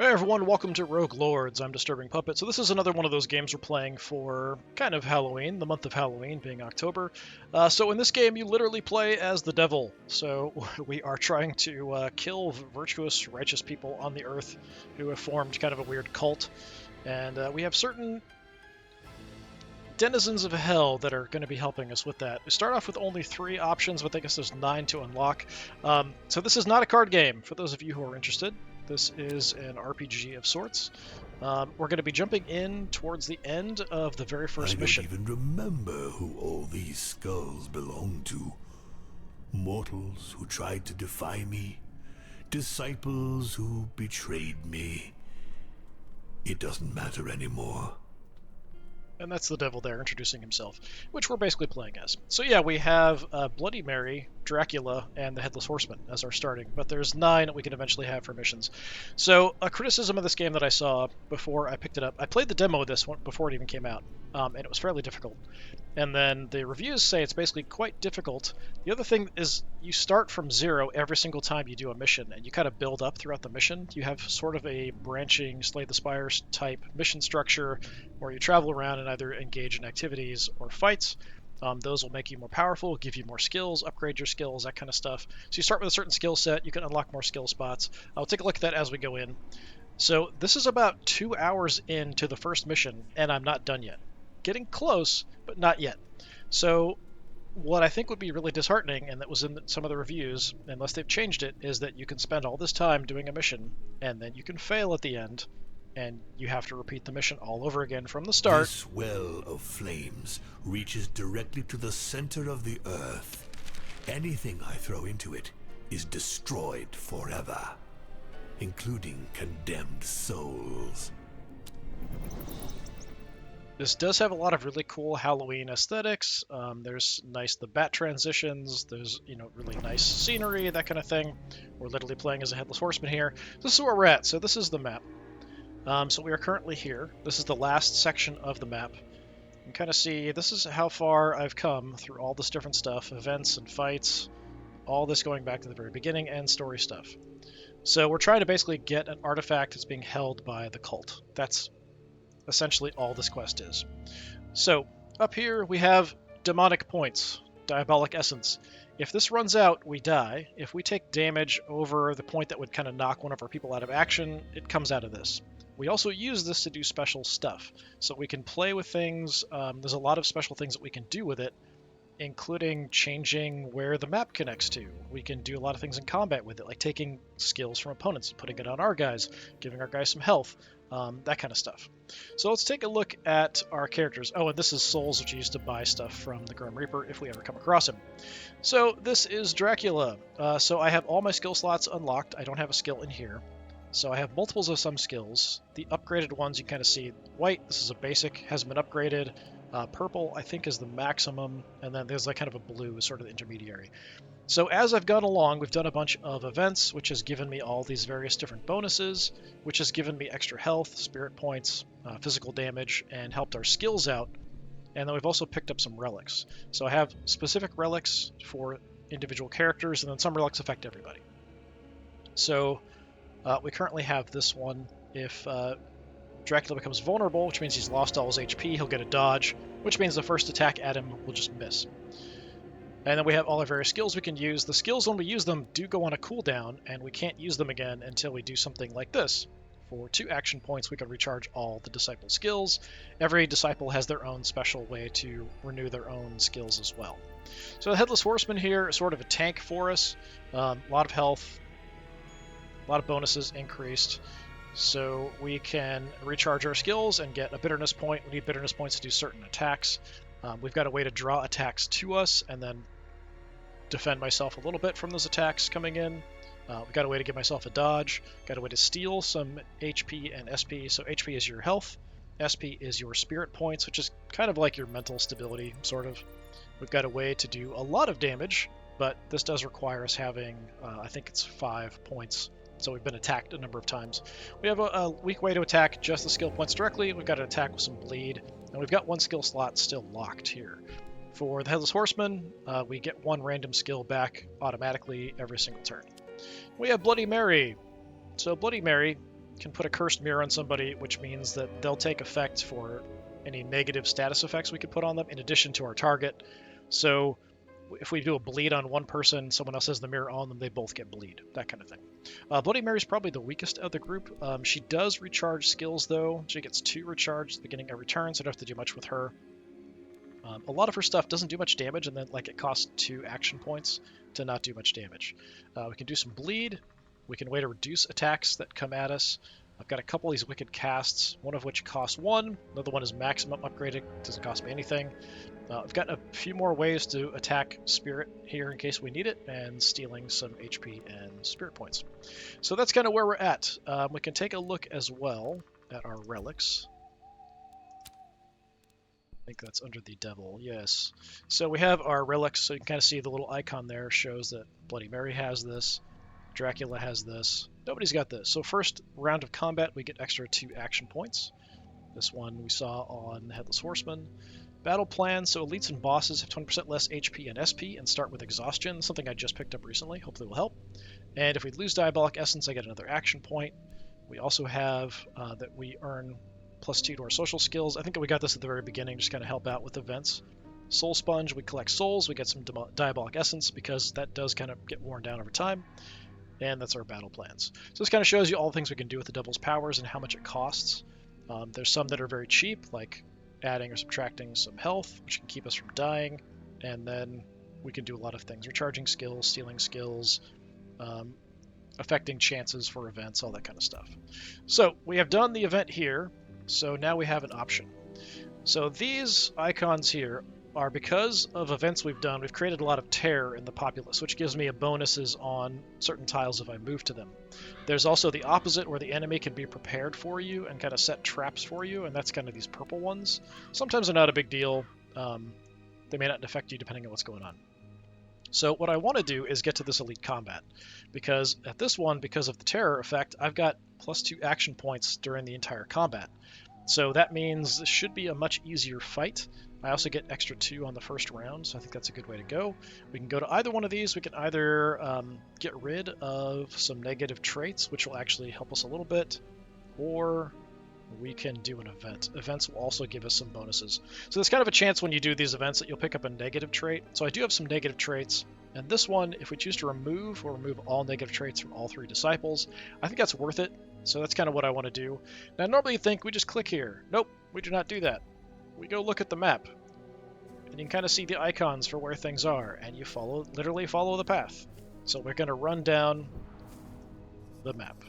Hey everyone, welcome to Rogue Lords. I'm DisturbingPuppet. So this is another one of those games we're playing for kind of Halloween, the month of Halloween being October. So in this game, you literally play as the devil. So we are trying to kill virtuous, righteous people on the earth who have formed kind of a weird cult. And we have certain denizens of hell that are going to be helping us with that. We start off with only 3 options, but I guess there's 9 to unlock. So this is not a card game, for those of you who are interested. This is an RPG of sorts. We're going to be jumping in towards the end of the very first mission. I don't even remember who all these skulls belong to. Mortals who tried to defy me. Disciples who betrayed me. It doesn't matter anymore. And that's the devil there introducing himself, which we're basically playing as. So yeah, we have Bloody Mary, Dracula, and the Headless Horseman as our starting, but there's 9 that we can eventually have for missions. So a criticism of this game that I saw before I picked it up, I played the demo of this one before it even came out, and it was fairly difficult. And then the reviews say it's basically quite difficult. The other thing is you start from 0 every single time you do a mission, and you kind of build up throughout the mission. You have sort of a branching Slay the Spires type mission structure where you travel around and either engage in activities or fights. Those will make you more powerful, give you more skills, upgrade your skills, that kind of stuff. So you start with a certain skill set, you can unlock more skill spots. I'll take a look at that as we go in. So this is about 2 hours into the first mission, and I'm not done yet. Getting close, but not yet. So what I think would be really disheartening, and that was in some of the reviews, unless they've changed it, is that you can spend all this time doing a mission, and then you can fail at the end, and you have to repeat the mission all over again from the start. This well of flames reaches directly to the center of the earth. Anything I throw into it is destroyed forever, including condemned souls. This does have a lot of really cool Halloween aesthetics. There's the bat transitions. There's, really nice scenery, that kind of thing. We're literally playing as a Headless Horseman here. This is where we're at. So this is the map. So we are currently here. This is the last section of the map. You can kind of see this is how far I've come through all this different stuff, events and fights, all this going back to the very beginning and story stuff. So we're trying to basically get an artifact that's being held by the cult. That's essentially all this quest is. So up here we have demonic points, diabolic essence. If this runs out, we die. If we take damage over the point that would kind of knock one of our people out of action, it comes out of this. We also use this to do special stuff. So we can play with things. There's a lot of special things that we can do with it, including changing where the map connects to. We can do a lot of things in combat with it, like taking skills from opponents and putting it on our guys, giving our guys some health, that kind of stuff. So let's take a look at our characters. Oh, and this is souls, which you use to buy stuff from the Grim Reaper if we ever come across him. So this is Dracula. So I have all my skill slots unlocked. I don't have a skill in here. So I have multiples of some skills. The upgraded ones you kind of see. White, this is a basic, hasn't been upgraded. Purple, I think, is the maximum, and then there's kind of a blue, sort of the intermediary. So as I've gone along, we've done a bunch of events, which has given me all these various different bonuses, which has given me extra health, spirit points, physical damage, and helped our skills out. And then we've also picked up some relics. So I have specific relics for individual characters, and then some relics affect everybody. So we currently have this one. If Dracula becomes vulnerable, which means he's lost all his HP, he'll get a dodge, which means the first attack at him will just miss. And then we have all our various skills we can use. The skills, when we use them, do go on a cooldown, and we can't use them again until we do something like this. For 2 action points, we can recharge all the disciple skills. Every disciple has their own special way to renew their own skills as well. So the Headless Horseman here is sort of a tank for us. A lot of health, a lot of bonuses increased. So we can recharge our skills and get a bitterness point. We need bitterness points to do certain attacks. We've got a way to draw attacks to us and then defend myself a little bit from those attacks coming in. We've got a way to give myself a dodge. Got a way to steal some HP and SP. So HP is your health. SP is your spirit points, which is kind of like your mental stability, sort of. We've got a way to do a lot of damage, but this does require us having, I think it's 5 points. So we've been attacked a number of times. We have a weak way to attack just the skill points directly. We've got an attack with some bleed, and we've got 1 skill slot still locked here. For the Headless Horseman, we get 1 random skill back automatically every single turn. We have Bloody Mary. So Bloody Mary can put a cursed mirror on somebody, which means that they'll take effect for any negative status effects we could put on them in addition to our target. So if we do a bleed on one person, someone else has the mirror on them, they both get bleed, that kind of thing. Bloody Mary's probably the weakest of the group. She does recharge skills, though. She gets 2 recharged at the beginning of every turn, so I don't have to do much with her. A lot of her stuff doesn't do much damage, and then it costs 2 action points to not do much damage. We can do some bleed. We can way to reduce attacks that come at us. I've got a couple of these wicked casts, one of which costs 1. Another one is maximum upgraded, doesn't cost me anything. I've got a few more ways to attack Spirit here in case we need it, and stealing some HP and Spirit points. So that's kind of where we're at. We can take a look as well at our relics. I think that's under the devil, yes. So we have our relics, so you can kind of see the little icon there shows that Bloody Mary has this, Dracula has this, nobody's got this. So first round of combat, we get extra 2 action points. This one we saw on Headless Horseman. Battle plan, so elites and bosses have 20% less HP and SP and start with exhaustion, something I just picked up recently, hopefully will help. And if we lose Diabolic Essence, I get another action point. We also have that we earn +2 to our social skills. I think we got this at the very beginning, just kind of help out with events. Soul Sponge, we collect souls, we get some Diabolic Essence because that does kind of get worn down over time. And that's our battle plans. So this kind of shows you all the things we can do with the Devil's powers and how much it costs. There's some that are very cheap, like adding or subtracting some health, which can keep us from dying, and then we can do a lot of things. Recharging skills, stealing skills, affecting chances for events, all that kind of stuff. So we have done the event here, so now we have an option. So these icons here are because of events we've done. We've created a lot of terror in the populace, which gives me a bonuses on certain tiles if I move to them. There's also the opposite, where the enemy can be prepared for you and kind of set traps for you, and that's kind of these purple ones. Sometimes they're not a big deal. They may not affect you depending on what's going on. So what I want to do is get to this elite combat, because at this one, because of the terror effect, I've got +2 action points during the entire combat. So that means this should be a much easier fight. I also get extra 2 on the first round, so I think that's a good way to go. We can go to either one of these. We can either get rid of some negative traits, which will actually help us a little bit, or we can do an event. Events will also give us some bonuses. So there's kind of a chance when you do these events that you'll pick up a negative trait. So I do have some negative traits, and this one, if we choose to remove, we'll remove all negative traits from all 3 disciples. I think that's worth it, so that's kind of what I want to do. Now, normally you think we just click here. Nope, we do not do that. We go look at the map, and you can kind of see the icons for where things are, and you literally follow the path. So we're going to run down the map.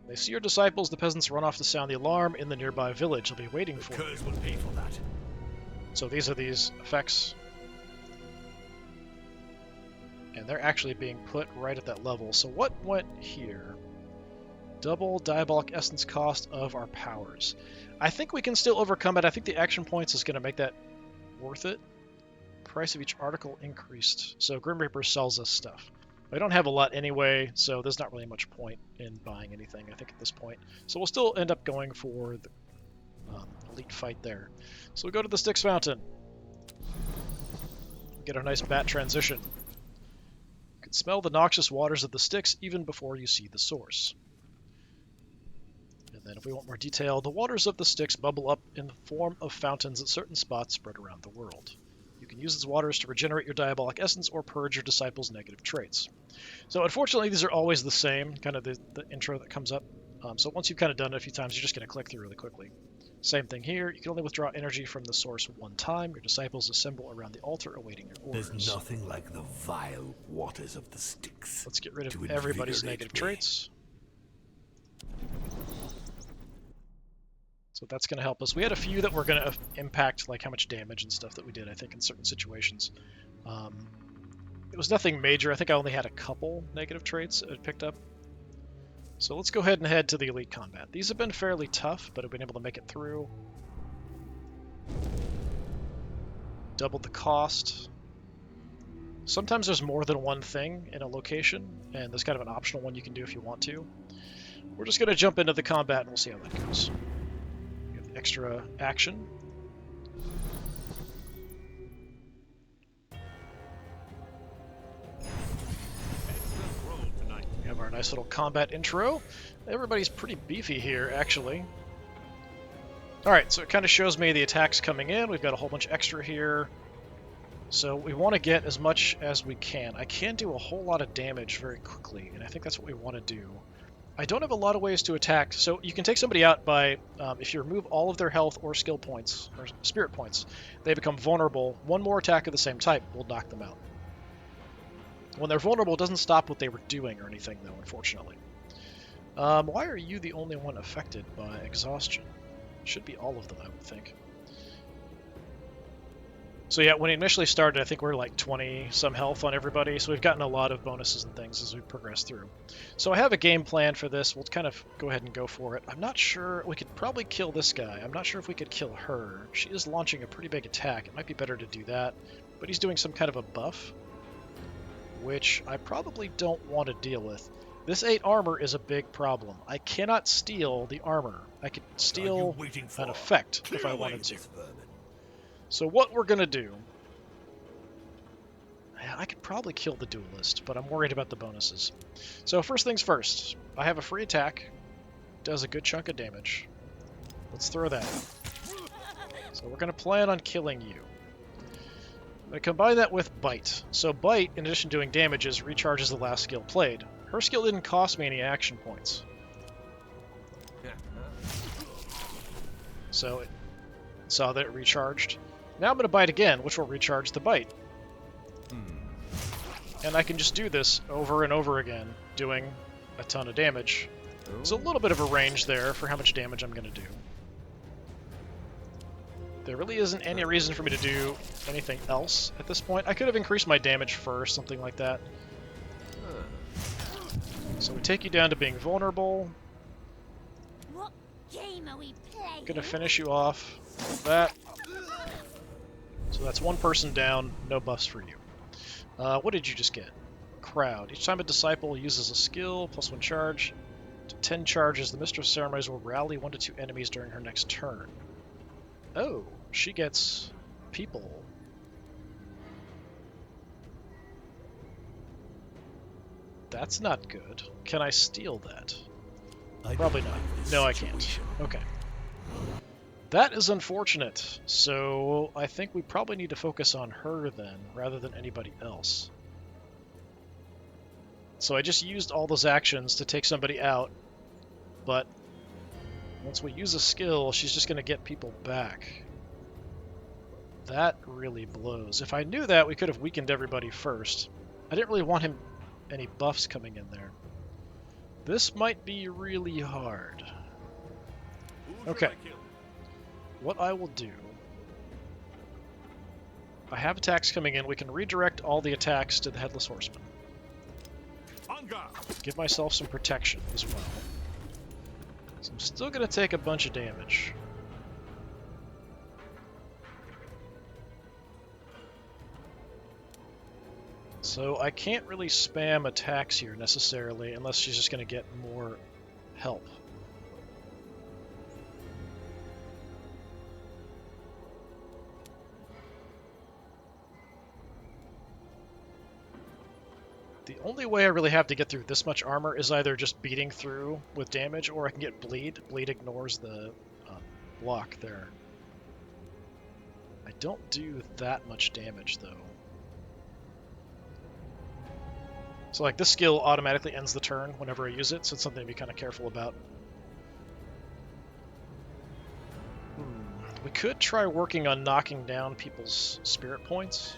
They see your disciples, the peasants run off to sound the alarm in the nearby village. They'll be waiting for you. Will pay for that. So these are these effects, and they're actually being put right at that level. So what went here? Double Diabolic Essence cost of our powers. I think we can still overcome it. I think the action points is going to make that worth it. Price of each article increased. So Grim Reaper sells us stuff. I don't have a lot anyway, so there's not really much point in buying anything, I think, at this point. So we'll still end up going for the elite fight there. So we go to the Styx Fountain. Get a nice bat transition. You can smell the noxious waters of the Styx even before you see the source. And then if we want more detail, the waters of the Styx bubble up in the form of fountains at certain spots spread around the world. You can use its waters to regenerate your Diabolic Essence or purge your disciples' negative traits. So unfortunately, these are always the same, kind of the intro that comes up. So once you've kind of done it a few times, you're just going to click through really quickly. Same thing here. You can only withdraw energy from the source one time. Your disciples assemble around the altar awaiting your orders. There's nothing like the vile waters of the Styx. Let's get rid of everybody's negative traits. So that's going to help us. We had a few that were going to impact like how much damage and stuff that we did, I think, in certain situations. It was nothing major. I think I only had a couple negative traits I picked up. So let's go ahead and head to the elite combat. These have been fairly tough, but I've been able to make it through. Doubled the cost. Sometimes there's more than one thing in a location, and there's kind of an optional one you can do if you want to. We're just going to jump into the combat and we'll see how that goes. Extra action. We have our nice little combat intro. Everybody's pretty beefy here, actually. Alright, so it kind of shows me the attacks coming in. We've got a whole bunch extra here. So we want to get as much as we can. I can do a whole lot of damage very quickly, and I think that's what we want to do. I don't have a lot of ways to attack, so you can take somebody out by, if you remove all of their health or skill points, or spirit points, they become vulnerable. One more attack of the same type will knock them out. When they're vulnerable, it doesn't stop what they were doing or anything, though, unfortunately. Why are you the only one affected by exhaustion? Should be all of them, I would think. So yeah, when it initially started, I think we were like 20-some health on everybody, so we've gotten a lot of bonuses and things as we progress through. So I have a game plan for this. We'll kind of go ahead and go for it. I'm not sure. We could probably kill this guy. I'm not sure if we could kill her. She is launching a pretty big attack. It might be better to do that. But he's doing some kind of a buff, which I probably don't want to deal with. This 8 armor is a big problem. I cannot steal the armor. I could steal an effect if I wanted to. So what we're going to do... I could probably kill the duelist, but I'm worried about the bonuses. So first things first. I have a free attack. Does a good chunk of damage. Let's throw that out. So we're going to plan on killing you. I'm going to combine that with Bite. So Bite, in addition to doing damages, recharges the last skill played. Her skill didn't cost me any action points. So it saw that it recharged. Now I'm going to bite again, which will recharge the bite. And I can just do this over and over again, doing a ton of damage. There's a little bit of a range there for how much damage I'm going to do. There really isn't any reason for me to do anything else at this point. I could have increased my damage first, something like that. So we take you down to being vulnerable. What game are we playing? Gonna finish you off with that. So that's one person down, no buffs for you. What did you just get? Crowd. Each time a disciple uses a skill, +1 charge, to 10 charges, the Mistress of Ceremonies will rally 1 to 2 enemies during her next turn. Oh, she gets people. That's not good. Can I steal that? Probably not. No, I can't. Okay. That is unfortunate. So I think we probably need to focus on her then, rather than anybody else. So I just used all those actions to take somebody out, but once we use a skill, she's just going to get people back. That really blows. If I knew that, we could have weakened everybody first. I didn't really want him any buffs coming in there. This might be really hard. Okay. What I will do... I have attacks coming in. We can redirect all the attacks to the Headless Horseman. Give myself some protection as well. So I'm still going to take a bunch of damage. So I can't really spam attacks here necessarily, unless she's just going to get more help. The only way I really have to get through this much armor is either just beating through with damage, or I can get Bleed. Bleed ignores the block there. I don't do that much damage, though. So like this skill automatically ends the turn whenever I use it, so it's something to be kind of careful about. We could try working on knocking down people's spirit points.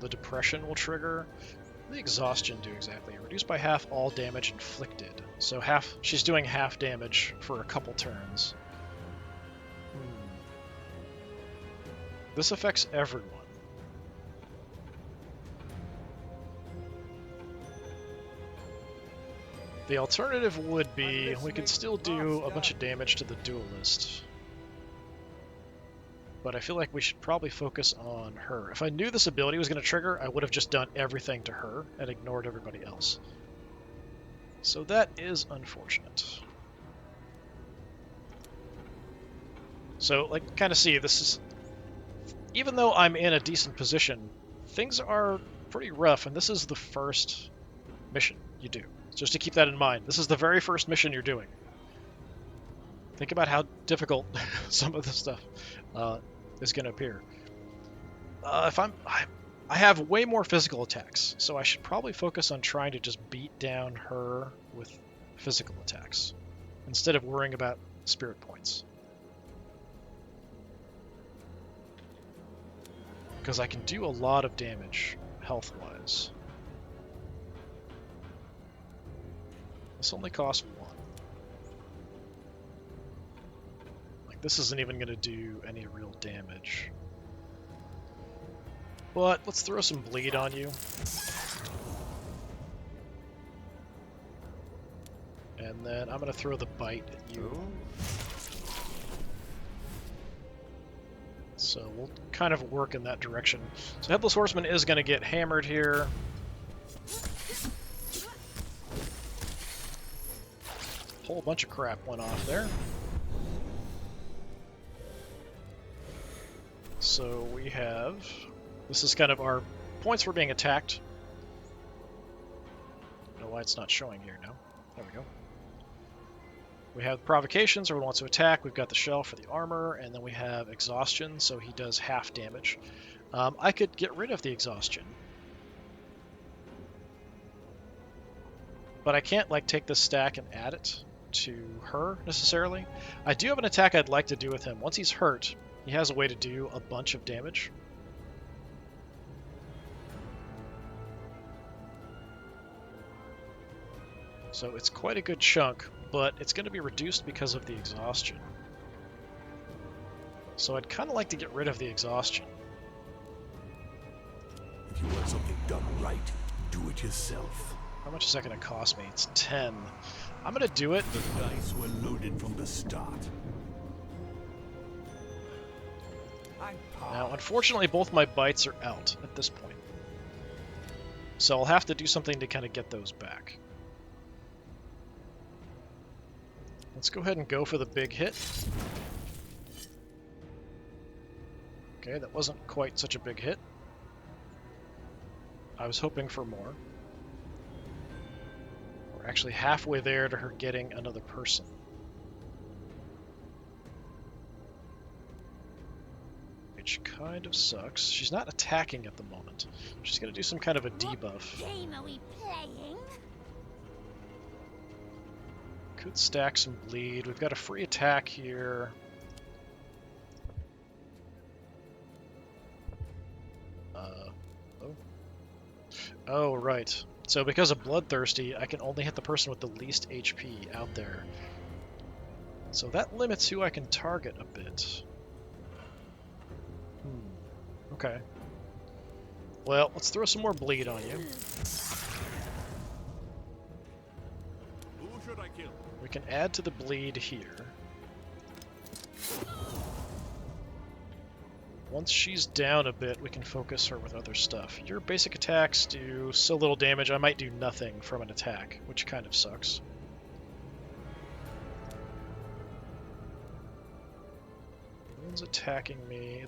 The depression will trigger. What does the exhaustion do exactly? Reduced by half all damage inflicted. So she's doing half damage for a couple turns. This affects everyone. The alternative would be, we could still do a bunch of damage to the duelist. But I feel like we should probably focus on her. If I knew this ability was going to trigger, I would have just done everything to her and ignored everybody else. So that is unfortunate. So, like, kind of see, this is... Even though I'm in a decent position, things are pretty rough, and this is the first mission you do. Just to keep that in mind. This is the very first mission you're doing. Think about how difficult some of the stuff is going to appear. I have way more physical attacks, so I should probably focus on trying to just beat down her with physical attacks instead of worrying about spirit points. Because I can do a lot of damage health-wise. This only costs 1. Like, this isn't even going to do any real damage. But let's throw some bleed on you. And then I'm going to throw the bite at you. So we'll kind of work in that direction. So Headless Horseman is going to get hammered here. Whole bunch of crap went off there. So we have... This is kind of our points for being attacked. I don't know why it's not showing here now. There we go. We have provocations, everyone wants to attack. We've got the shell for the armor, and then we have exhaustion, so he does half damage. I could get rid of the exhaustion. But I can't like take this stack and add it to her necessarily. I do have an attack I'd like to do with him. Once he's hurt, he has a way to do a bunch of damage. So it's quite a good chunk, but it's going to be reduced because of the exhaustion. So I'd kind of like to get rid of the exhaustion. If you want something done right, do it yourself. How much is that going to cost me? It's 10. I'm going to do it. The dice were loaded from the start. Now, unfortunately, both my bites are out at this point. So I'll have to do something to kind of get those back. Let's go ahead and go for the big hit. Okay, that wasn't quite such a big hit. I was hoping for more. We're actually halfway there to her getting another person. Which kind of sucks. She's not attacking at the moment. She's going to do some kind of a debuff. What game are we playing? Could stack some bleed. We've got a free attack here. Oh, right. So because of Bloodthirsty, I can only hit the person with the least HP out there. So that limits who I can target a bit. Okay. Well, let's throw some more bleed on you. Who should I kill? We can add to the bleed here. Once she's down a bit, we can focus her with other stuff. Your basic attacks do so little damage, I might do nothing from an attack, which kind of sucks. No one's attacking me.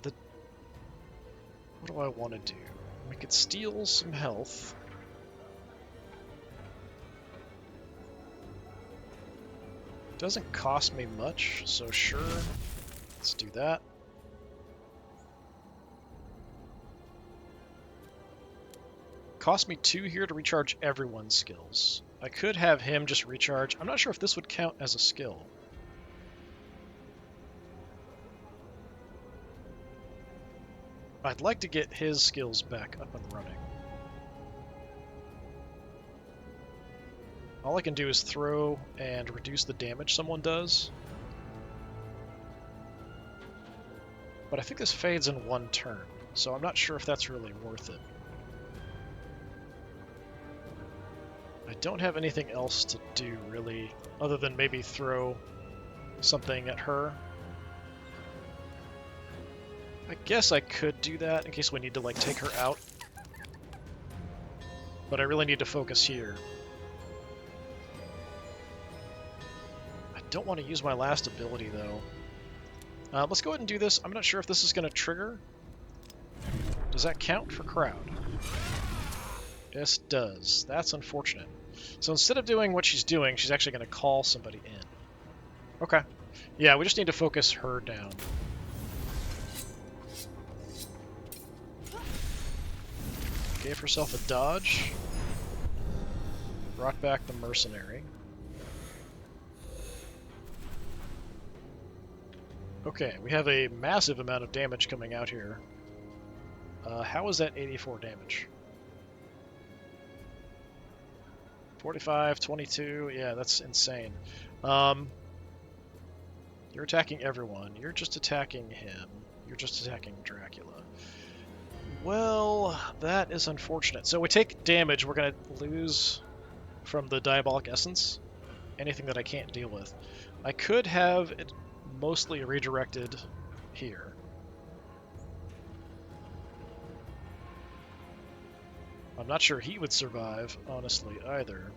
What do I want to do? We could steal some health. Doesn't cost me much, so sure. Let's do that. Cost me 2 here to recharge everyone's skills. I could have him just recharge. I'm not sure if this would count as a skill. I'd like to get his skills back up and running. All I can do is throw and reduce the damage someone does. But I think this fades in 1 turn, so I'm not sure if that's really worth it. I don't have anything else to do, really, other than maybe throw something at her. I guess I could do that in case we need to, like, take her out. But I really need to focus here. I don't want to use my last ability, though. Let's go ahead and do this. I'm not sure if this is going to trigger. Does that count for crowd? This does. That's unfortunate. So instead of doing what she's doing, she's actually going to call somebody in. Okay. Yeah, we just need to focus her down. Gave herself a dodge. Brought back the mercenary. Okay, we have a massive amount of damage coming out here. How is that 84 damage? 45, 22, yeah, that's insane. You're attacking everyone. You're just attacking him. You're just attacking Dracula. Well, that is unfortunate. So we take damage, we're going to lose from the Diabolic Essence. Anything that I can't deal with. I could have it mostly redirected here. I'm not sure he would survive, honestly, either.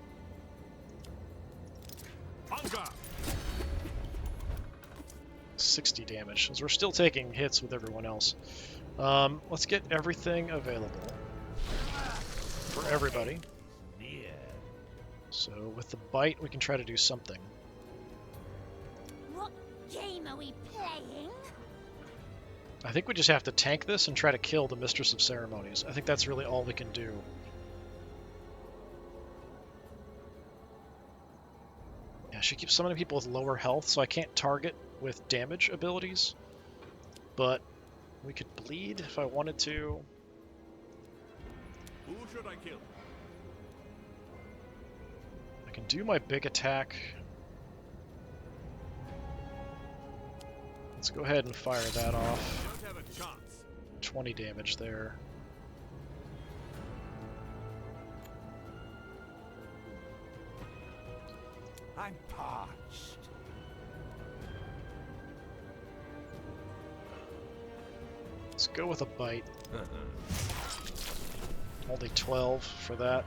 60 damage, since we're still taking hits with everyone else. Let's get everything available for everybody. So with the bite, we can try to do something. What game are we playing? I think we just have to tank this and try to kill the Mistress of Ceremonies. I think that's really all we can do. Yeah, she keeps summoning people with lower health, so I can't target with damage abilities. But we could bleed if I wanted to. Who should I kill? I can do my big attack. Let's go ahead and fire that off. Don't have a chance. 20 damage there. I'm parched. Let's go with a bite. Only 12 for that.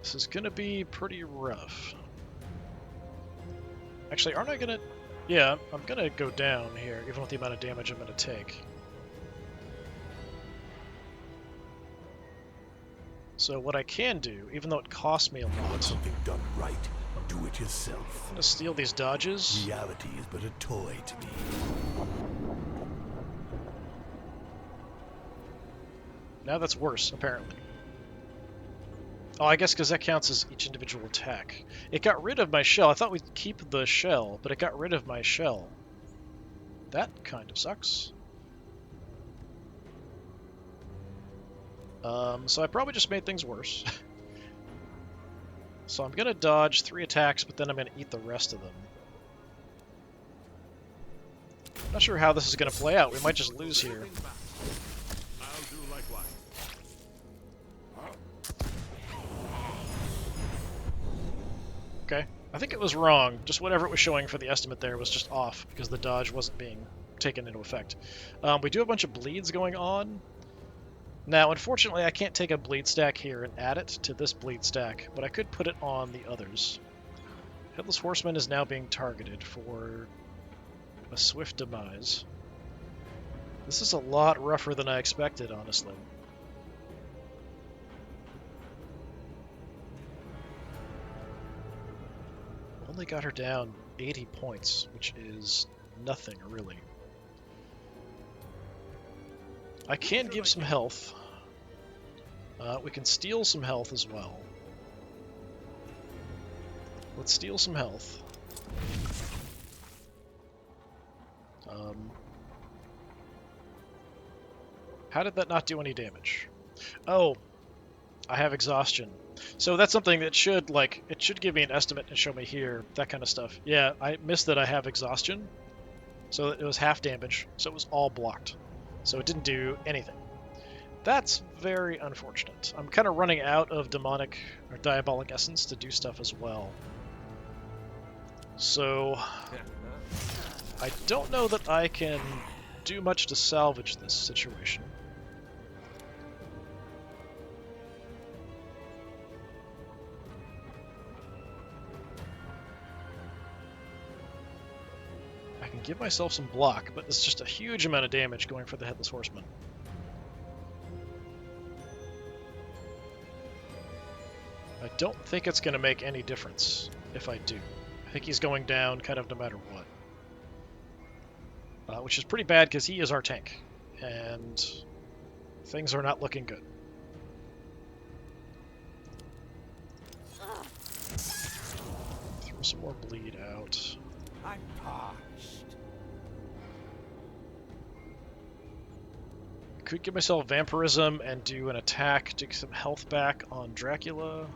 This is gonna be pretty rough. Actually, aren't I gonna... Yeah, I'm gonna go down here, even with the amount of damage I'm gonna take. So what I can do, even though it costs me a lot... Want something done right, do it yourself. I'm gonna steal these dodges. Reality is but a toy to me. Now that's worse, apparently. Oh, I guess because that counts as each individual attack. It got rid of my shell. I thought we'd keep the shell, but it got rid of my shell. That kind of sucks. So I probably just made things worse. So I'm going to dodge 3 attacks, but then I'm going to eat the rest of them. Not sure how this is going to play out. We might just lose here. I'll do likewise. Okay. I think it was wrong. Just whatever it was showing for the estimate there was just off, because the dodge wasn't being taken into effect. We do have a bunch of bleeds going on. Now, unfortunately, I can't take a bleed stack here and add it to this bleed stack, but I could put it on the others. Headless Horseman is now being targeted for a swift demise. This is a lot rougher than I expected, honestly. Only got her down 80 points, which is nothing, really. I can give some health. We can steal some health as well. Let's steal some health. How did that not do any damage? Oh, I have exhaustion. So that's something that should, like, it should give me an estimate and show me here, that kind of stuff. Yeah, I missed that I have exhaustion. So it was half damage, so it was all blocked. So it didn't do anything. That's very unfortunate. I'm kind of running out of demonic or diabolic essence to do stuff as well. So I don't know that I can do much to salvage this situation. I can give myself some block, but it's just a huge amount of damage going for the Headless Horseman. I don't think it's going to make any difference if I do. I think he's going down kind of no matter what. Which is pretty bad because he is our tank, and things are not looking good. Throw some more bleed out. I'm parched. Could give myself vampirism and do an attack to get some health back on Dracula.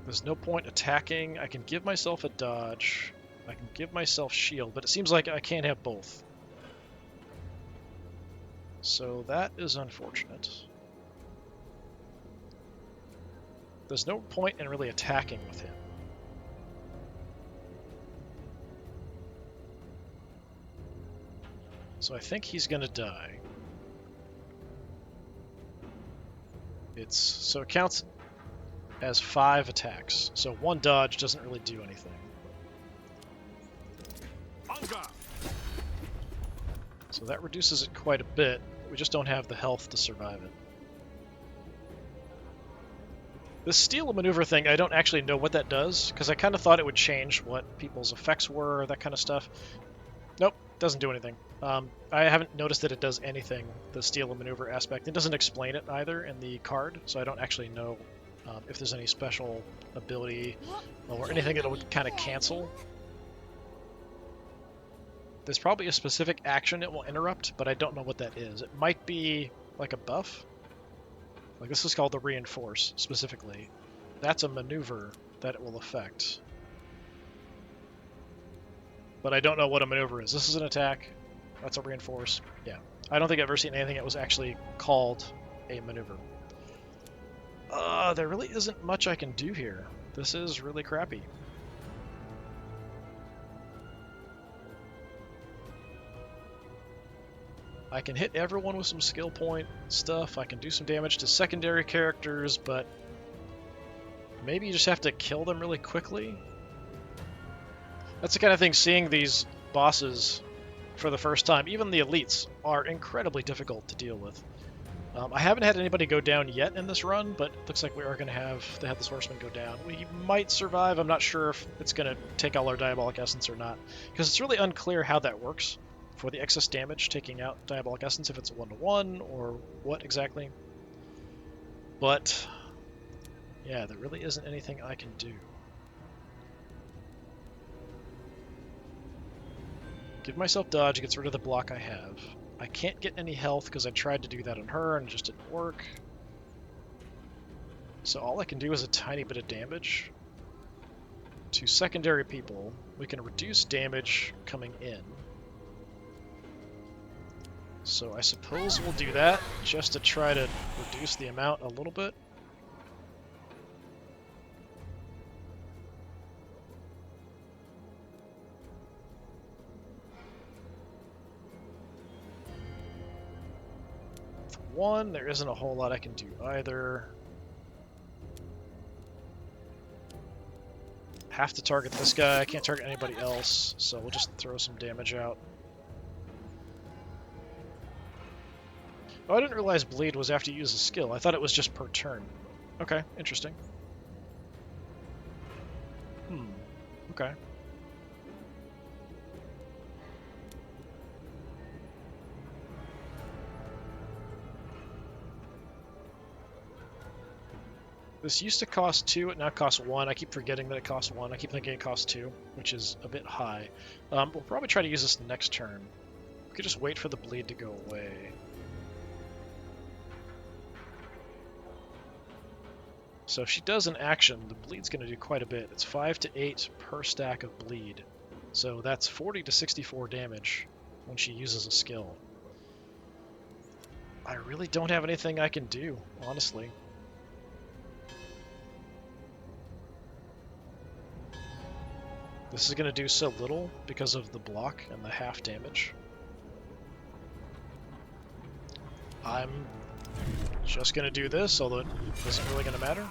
There's no point attacking. I can give myself a dodge. I can give myself shield, but it seems like I can't have both. So that is unfortunate. There's no point in really attacking with him. So I think he's gonna die. So it counts as 5 attacks. So 1 dodge doesn't really do anything. So that reduces it quite a bit. We just don't have the health to survive it. This steal a maneuver thing, I don't actually know what that does, because I kind of thought it would change what people's effects were, that kind of stuff. Nope, doesn't do anything. I haven't noticed that it does anything, the steal a maneuver aspect. It doesn't explain it either in the card, so I don't actually know if there's any special ability or anything that would kind of cancel. There's probably a specific action it will interrupt, but I don't know what that is. It might be like a buff. Like this is called the reinforce, specifically. That's a maneuver that it will affect. But I don't know what a maneuver is. This is an attack. That's a reinforce. Yeah. I don't think I've ever seen anything that was actually called a maneuver. There really isn't much I can do here. This is really crappy. I can hit everyone with some skill point stuff. I can do some damage to secondary characters, but maybe you just have to kill them really quickly. That's the kind of thing, seeing these bosses for the first time, even the elites, are incredibly difficult to deal with. I haven't had anybody go down yet in this run, but it looks like we are going to have the Headless Horseman go down. We might survive. I'm not sure if it's going to take all our Diabolic Essence or not, because it's really unclear how that works for the excess damage taking out Diabolic Essence, if it's a 1-to-1 or what exactly. But yeah, there really isn't anything I can do. Give myself dodge, gets rid of the block I have. I can't get any health because I tried to do that on her and it just didn't work. So all I can do is a tiny bit of damage to secondary people. We can reduce damage coming in. So I suppose we'll do that just to try to reduce the amount a little bit. One, there isn't a whole lot I can do either. Have to target this guy. I can't target anybody else, so we'll just throw some damage out. Oh, I didn't realize bleed was after you use a skill. I thought it was just per turn. Okay, interesting. Okay. This used to cost 2, it now costs 1. I keep forgetting that it costs 1. I keep thinking it costs 2, which is a bit high. We'll probably try to use this next turn. We could just wait for the bleed to go away. So if she does an action, the bleed's going to do quite a bit. It's 5 to 8 per stack of bleed. So that's 40 to 64 damage when she uses a skill. I really don't have anything I can do, honestly. This is going to do so little because of the block and the half damage. I'm just going to do this, although it isn't really going to matter.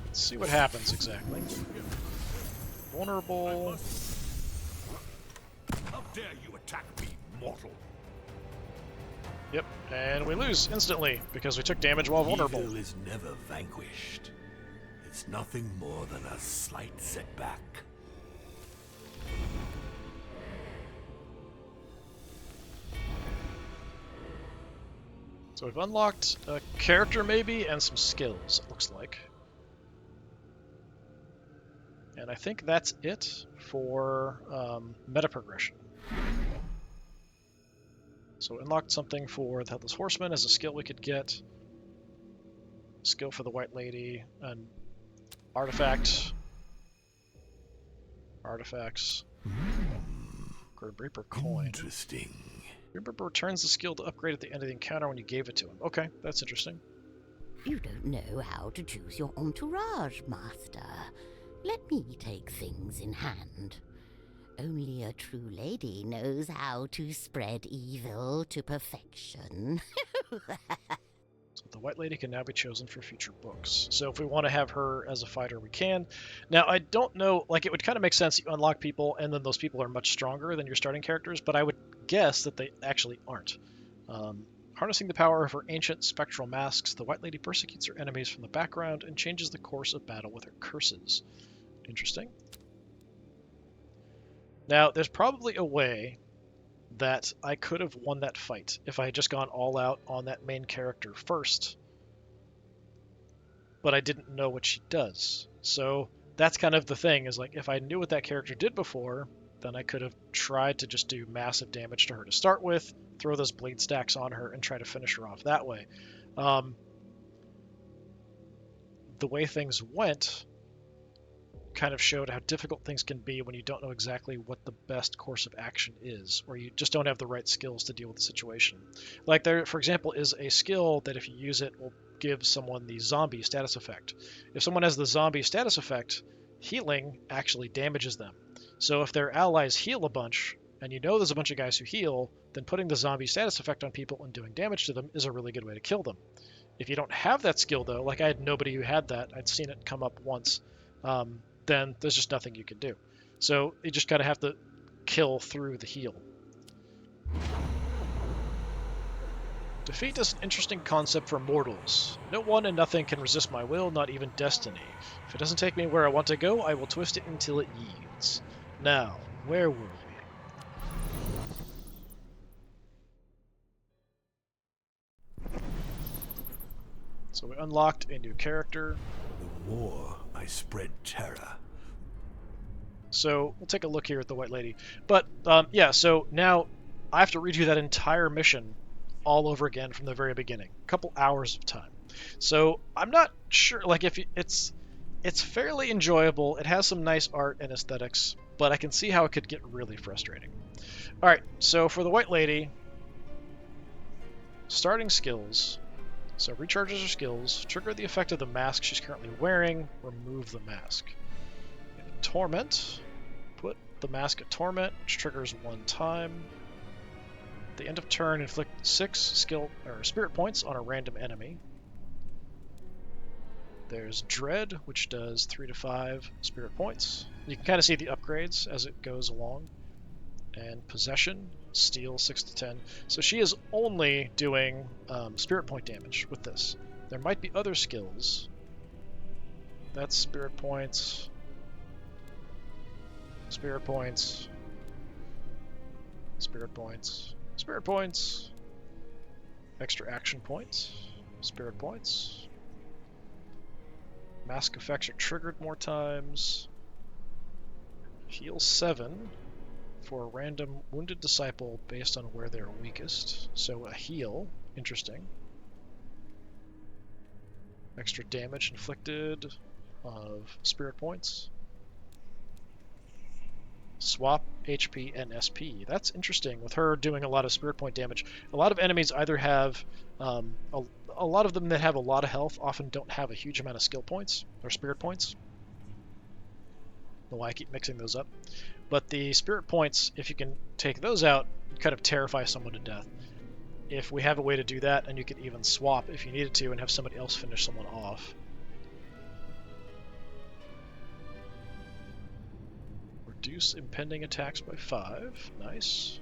Let's see what happens exactly. Vulnerable. dare you attack me, mortal? Yep, and we lose instantly because we took damage while vulnerable. Evil is never vanquished. It's nothing more than a slight setback. So we've unlocked a character maybe and some skills, it looks like. And I think that's it for meta progression. So we unlocked something for the Headless Horseman as a skill we could get. Skill for the White Lady, an artifact. Artifacts. Grim Reaper coin. Interesting. Grim Reaper returns the skill to upgrade at the end of the encounter when you gave it to him. Okay, that's interesting. You don't know how to choose your entourage, Master. Let me take things in hand. Only a true lady knows how to spread evil to perfection. So the White Lady can now be chosen for future books. So if we want to have her as a fighter, we can. Now, I don't know, like, it would kind of make sense that you unlock people, and then those people are much stronger than your starting characters, but I would guess that they actually aren't. Harnessing the power of her ancient spectral masks, the White Lady persecutes her enemies from the background and changes the course of battle with her curses. Interesting. Now, there's probably a way that I could have won that fight if I had just gone all out on that main character first, but I didn't know what she does. So that's kind of the thing, is like, if I knew what that character did before, then I could have tried to just do massive damage to her to start with, throw those bleed stacks on her, and try to finish her off that way. The way things went kind of showed how difficult things can be when you don't know exactly what the best course of action is, or you just don't have the right skills to deal with the situation. Like there, for example, is a skill that if you use it will give someone the zombie status effect. If someone has the zombie status effect, healing actually damages them. So if their allies heal a bunch, and you know there's a bunch of guys who heal, then putting the zombie status effect on people and doing damage to them is a really good way to kill them. If you don't have that skill though, like I had nobody who had that, I'd seen it come up once, then there's just nothing you can do. So you just kind of have to kill through the heal. Defeat is an interesting concept for mortals. No one and nothing can resist my will, not even destiny. If it doesn't take me where I want to go, I will twist it until it yields. Now, where were we? So we unlocked a new character. The more I spread terror. So we'll take a look here at the White Lady. But yeah, so now I have to redo that entire mission all over again from the very beginning. A couple hours of time. So I'm not sure, like, if it's fairly enjoyable. It has some nice art and aesthetics, but I can see how it could get really frustrating. All right, so for the White Lady, starting skills. So recharges her skills, trigger the effect of the mask she's currently wearing, remove the mask. Torment, put the mask at Torment, which triggers one time. At the end of turn, inflict 6 skill or spirit points on a random enemy. There's Dread, which does 3 to 5 spirit points. You can kind of see the upgrades as it goes along. And Possession, Steal 6 to 10. So she is only doing spirit point damage with this. There might be other skills. That's spirit points. Spirit points. Spirit points. Spirit points. Extra action points. Spirit points. Mask effects are triggered more times. Heal 7 for a random wounded disciple based on where they're weakest. So a heal, interesting. Extra damage inflicted of spirit points. Swap HP and SP. That's interesting, with her doing a lot of spirit point damage. A lot of enemies either have, a lot of them that have a lot of health often don't have a huge amount of skill points, or spirit points. I don't know why I keep mixing those up. But the spirit points, if you can take those out, kind of terrify someone to death. If we have a way to do that, and you could even swap if you needed to and have somebody else finish someone off. We're Reduce impending attacks by 5. Nice.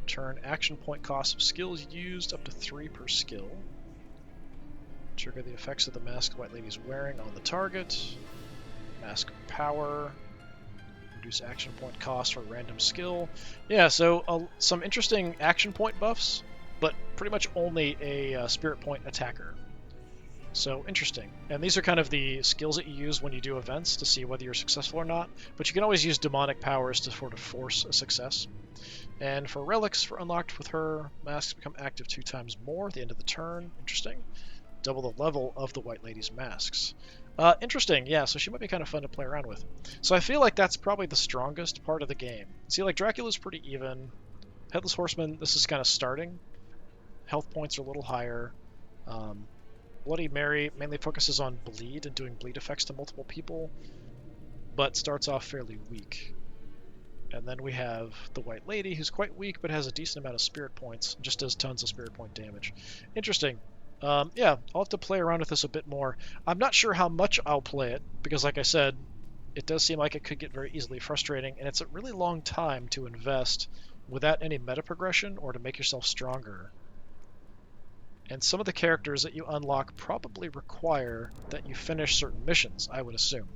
Turn action point cost of skills used up to 3 per skill. Trigger the effects of the mask the White Lady's wearing on the target. Mask power. Reduce action point cost for random skill. Yeah, so some interesting action point buffs, but pretty much only a spirit point attacker. So interesting. And these are kind of the skills that you use when you do events to see whether you're successful or not, but you can always use demonic powers to sort of force a success. And for relics, for unlocked with her, masks become active 2 times more at the end of the turn. Interesting. Double the level of the White Lady's masks. Interesting, yeah, so she might be kind of fun to play around with. So I feel like that's probably the strongest part of the game. See, like, Dracula's pretty even. Headless Horseman, this is kind of starting. Health points are a little higher. Bloody Mary mainly focuses on bleed and doing bleed effects to multiple people, but starts off fairly weak. And then we have the White Lady, who's quite weak, but has a decent amount of spirit points, just does tons of spirit point damage. Interesting. Yeah, I'll have to play around with this a bit more. I'm not sure how much I'll play it, because like I said, it does seem like it could get very easily frustrating, and it's a really long time to invest without any meta progression or to make yourself stronger. And some of the characters that you unlock probably require that you finish certain missions, I would assume.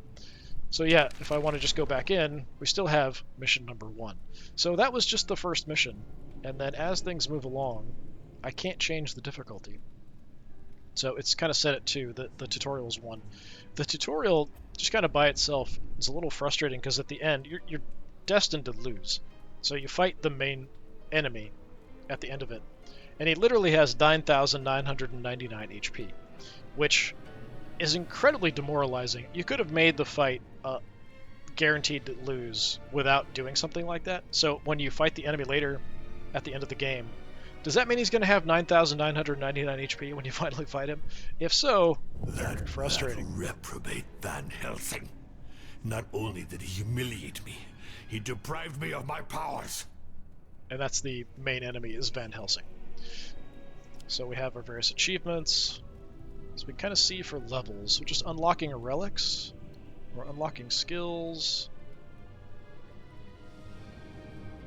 So yeah, if I want to just go back in, we still have mission number 1. So that was just the first mission, and then as things move along, I can't change the difficulty. So it's kind of set at 2, the tutorial is 1. The tutorial, just kind of by itself, is a little frustrating because at the end, you're destined to lose. So you fight the main enemy at the end of it, and he literally has 9,999 HP, which is incredibly demoralizing. You could have made the fight guaranteed to lose without doing something like that. So when you fight the enemy later at the end of the game, does that mean he's going to have 9,999 HP when you finally fight him? If so, very frustrating. That reprobate Van Helsing. Not only did he humiliate me, he deprived me of my powers. And that's the main enemy, is Van Helsing. So we have our various achievements. So we kind of see for levels, we're just unlocking relics, we're unlocking skills.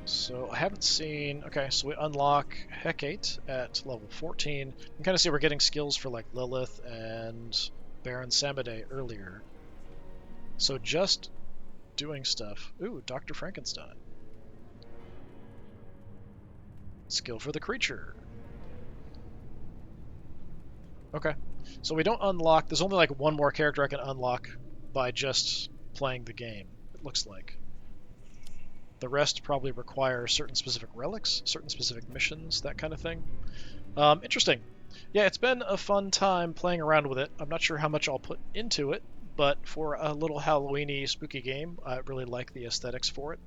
So I haven't seen, okay, so we unlock Hecate at level 14. You can kind of see we're getting skills for like Lilith and Baron Samedi earlier. So just doing stuff. Ooh, Dr. Frankenstein. Skill for the creature. Okay. So we don't unlock, there's only like one more character I can unlock by just playing the game, it looks like. The rest probably require certain specific relics, certain specific missions, that kind of thing. Interesting. Yeah, it's been a fun time playing around with it. I'm not sure how much I'll put into it, but for a little Halloween-y, spooky game, I really like the aesthetics for it.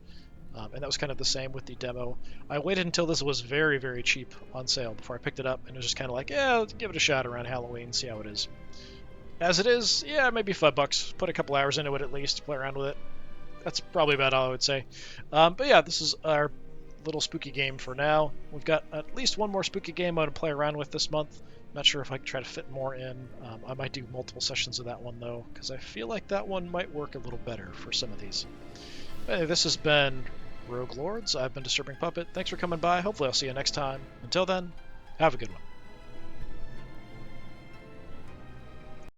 And that was kind of the same with the demo. I waited until this was very, very cheap on sale before I picked it up, and it was just kind of like, yeah, let's give it a shot around Halloween, see how it is. As it is, yeah, maybe $5. Put a couple hours into it at least, play around with it. That's probably about all I would say. But yeah, this is our little spooky game for now. We've got at least one more spooky game I want to play around with this month. Not sure if I can try to fit more in. I might do multiple sessions of that one, though, because I feel like that one might work a little better for some of these. Anyway, this has been Rogue Lords. I've been Disturbing Puppet. Thanks for coming by. Hopefully I'll see you next time. Until then, have a good one.